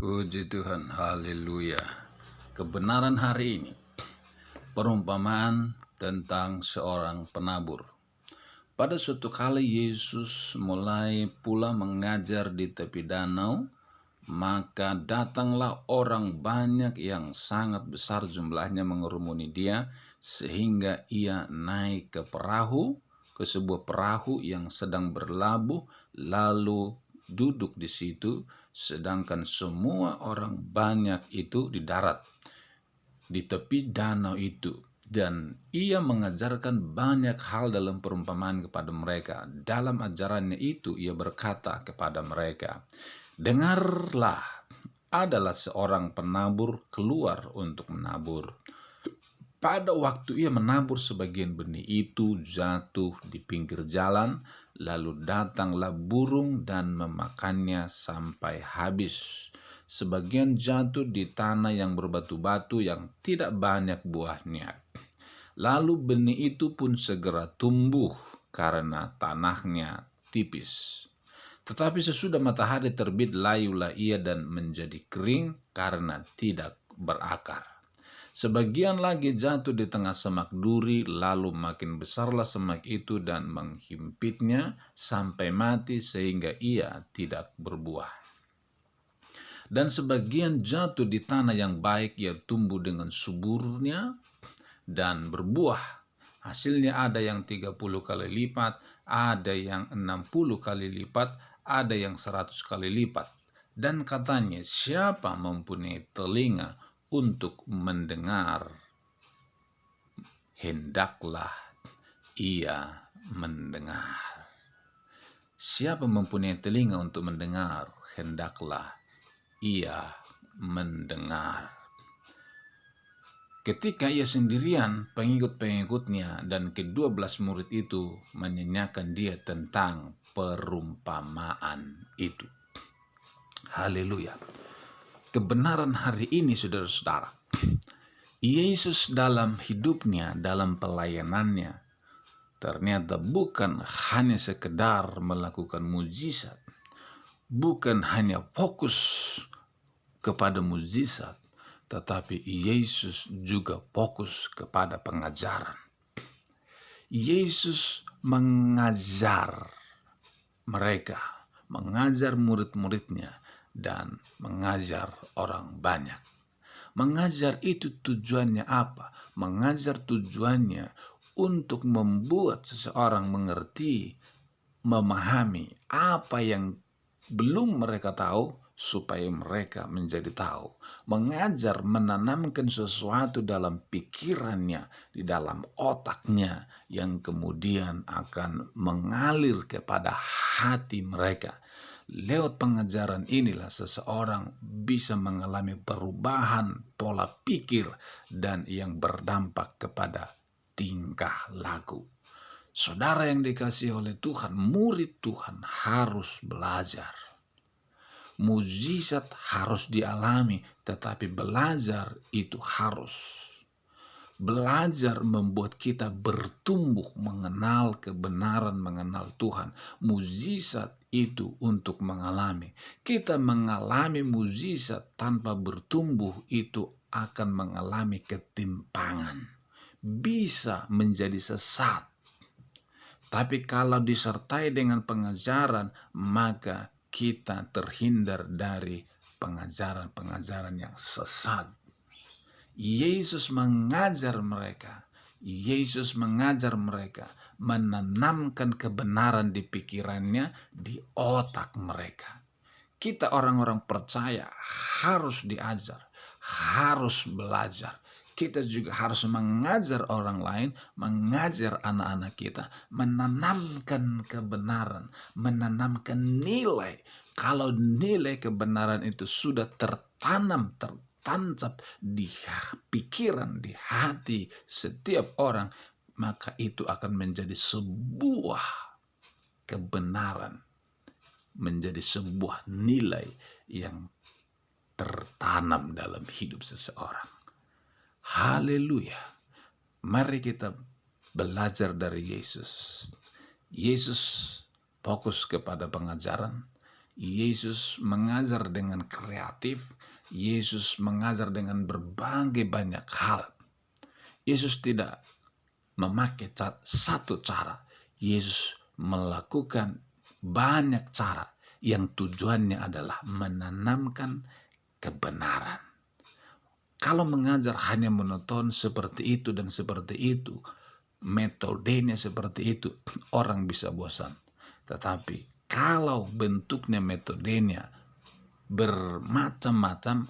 Puji Tuhan, haleluya. Kebenaran hari ini, perumpamaan tentang seorang penabur. Pada suatu kali Yesus mulai pula mengajar di tepi danau, maka datanglah orang banyak yang sangat besar jumlahnya mengerumuni dia, sehingga ia naik ke sebuah perahu yang sedang berlabuh, lalu duduk di situ, sedangkan semua orang banyak itu di darat, di tepi danau itu. Dan ia mengajarkan banyak hal dalam perumpamaan kepada mereka. Dalam ajarannya itu ia berkata kepada mereka, "Dengarlah, adalah seorang penabur keluar untuk menabur. Pada waktu ia menabur, sebagian benih itu jatuh di pinggir jalan, lalu datanglah burung dan memakannya sampai habis. Sebagian jatuh di tanah yang berbatu-batu yang tidak banyak buahnya. Lalu benih itu pun segera tumbuh karena tanahnya tipis. Tetapi sesudah matahari terbit, layulah ia dan menjadi kering karena tidak berakar. Sebagian lagi jatuh di tengah semak duri, lalu makin besarlah semak itu dan menghimpitnya sampai mati sehingga ia tidak berbuah. Dan sebagian jatuh di tanah yang baik, ia tumbuh dengan suburnya dan berbuah. Hasilnya ada yang 30 kali lipat, ada yang 60 kali lipat, ada yang 100 kali lipat. Dan katanya, siapa mempunyai telinga untuk mendengar, hendaklah ia mendengar." Siapa mempunyai telinga untuk mendengar, hendaklah ia mendengar. Ketika ia sendirian, pengikut-pengikutnya dan ke-12 murid itu menanyakan dia tentang perumpamaan itu. Haleluya. Kebenaran hari ini, saudara-saudara, Yesus dalam hidupnya, dalam pelayanannya, ternyata bukan hanya sekedar melakukan mujizat, bukan hanya fokus kepada mujizat, tetapi Yesus juga fokus kepada pengajaran. Yesus mengajar mereka, mengajar murid-muridnya, dan mengajar orang banyak. Mengajar itu tujuannya apa? Mengajar tujuannya untuk membuat seseorang mengerti, memahami apa yang belum mereka tahu, supaya mereka menjadi tahu. Mengajar, menanamkan sesuatu dalam pikirannya, di dalam otaknya, yang kemudian akan mengalir kepada hati mereka. Lewat pengajaran inilah seseorang bisa mengalami perubahan pola pikir dan yang berdampak kepada tingkah laku. Saudara yang dikasihi oleh Tuhan, murid Tuhan harus belajar. Mujizat harus dialami, tetapi belajar itu harus. Belajar membuat kita bertumbuh mengenal kebenaran, mengenal Tuhan. Mujizat itu untuk mengalami. Kita mengalami mujizat tanpa bertumbuh, itu akan mengalami ketimpangan. Bisa menjadi sesat. Tapi kalau disertai dengan pengajaran, maka kita terhindar dari pengajaran-pengajaran yang sesat. Yesus mengajar mereka. Yesus mengajar mereka, menanamkan kebenaran di pikirannya, di otak mereka. Kita orang-orang percaya harus diajar, harus belajar. Kita juga harus mengajar orang lain, mengajar anak-anak kita, menanamkan kebenaran, menanamkan nilai. Kalau nilai kebenaran itu sudah tertanam, tertancap di pikiran, di hati setiap orang, maka itu akan menjadi sebuah kebenaran, menjadi sebuah nilai yang tertanam dalam hidup seseorang. Haleluya. Mari kita belajar dari Yesus. Yesus fokus kepada pengajaran. Yesus mengajar dengan kreatif, Yesus mengajar dengan berbagai banyak hal. Yesus tidak memakai satu cara, Yesus melakukan banyak cara yang tujuannya adalah menanamkan kebenaran. Kalau mengajar hanya monoton seperti itu dan seperti itu, metodenya seperti itu, orang bisa bosan. Tetapi kalau bentuknya metodenya bermacam-macam,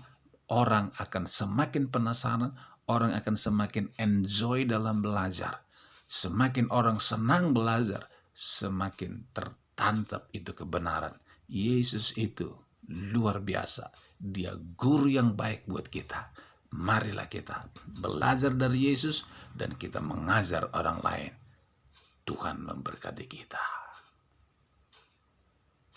orang akan semakin penasaran, orang akan semakin enjoy dalam belajar. Semakin orang senang belajar, semakin tertancap itu kebenaran. Yesus itu luar biasa. Dia guru yang baik buat kita. Marilah kita belajar dari Yesus dan kita mengajar orang lain. Tuhan memberkati kita.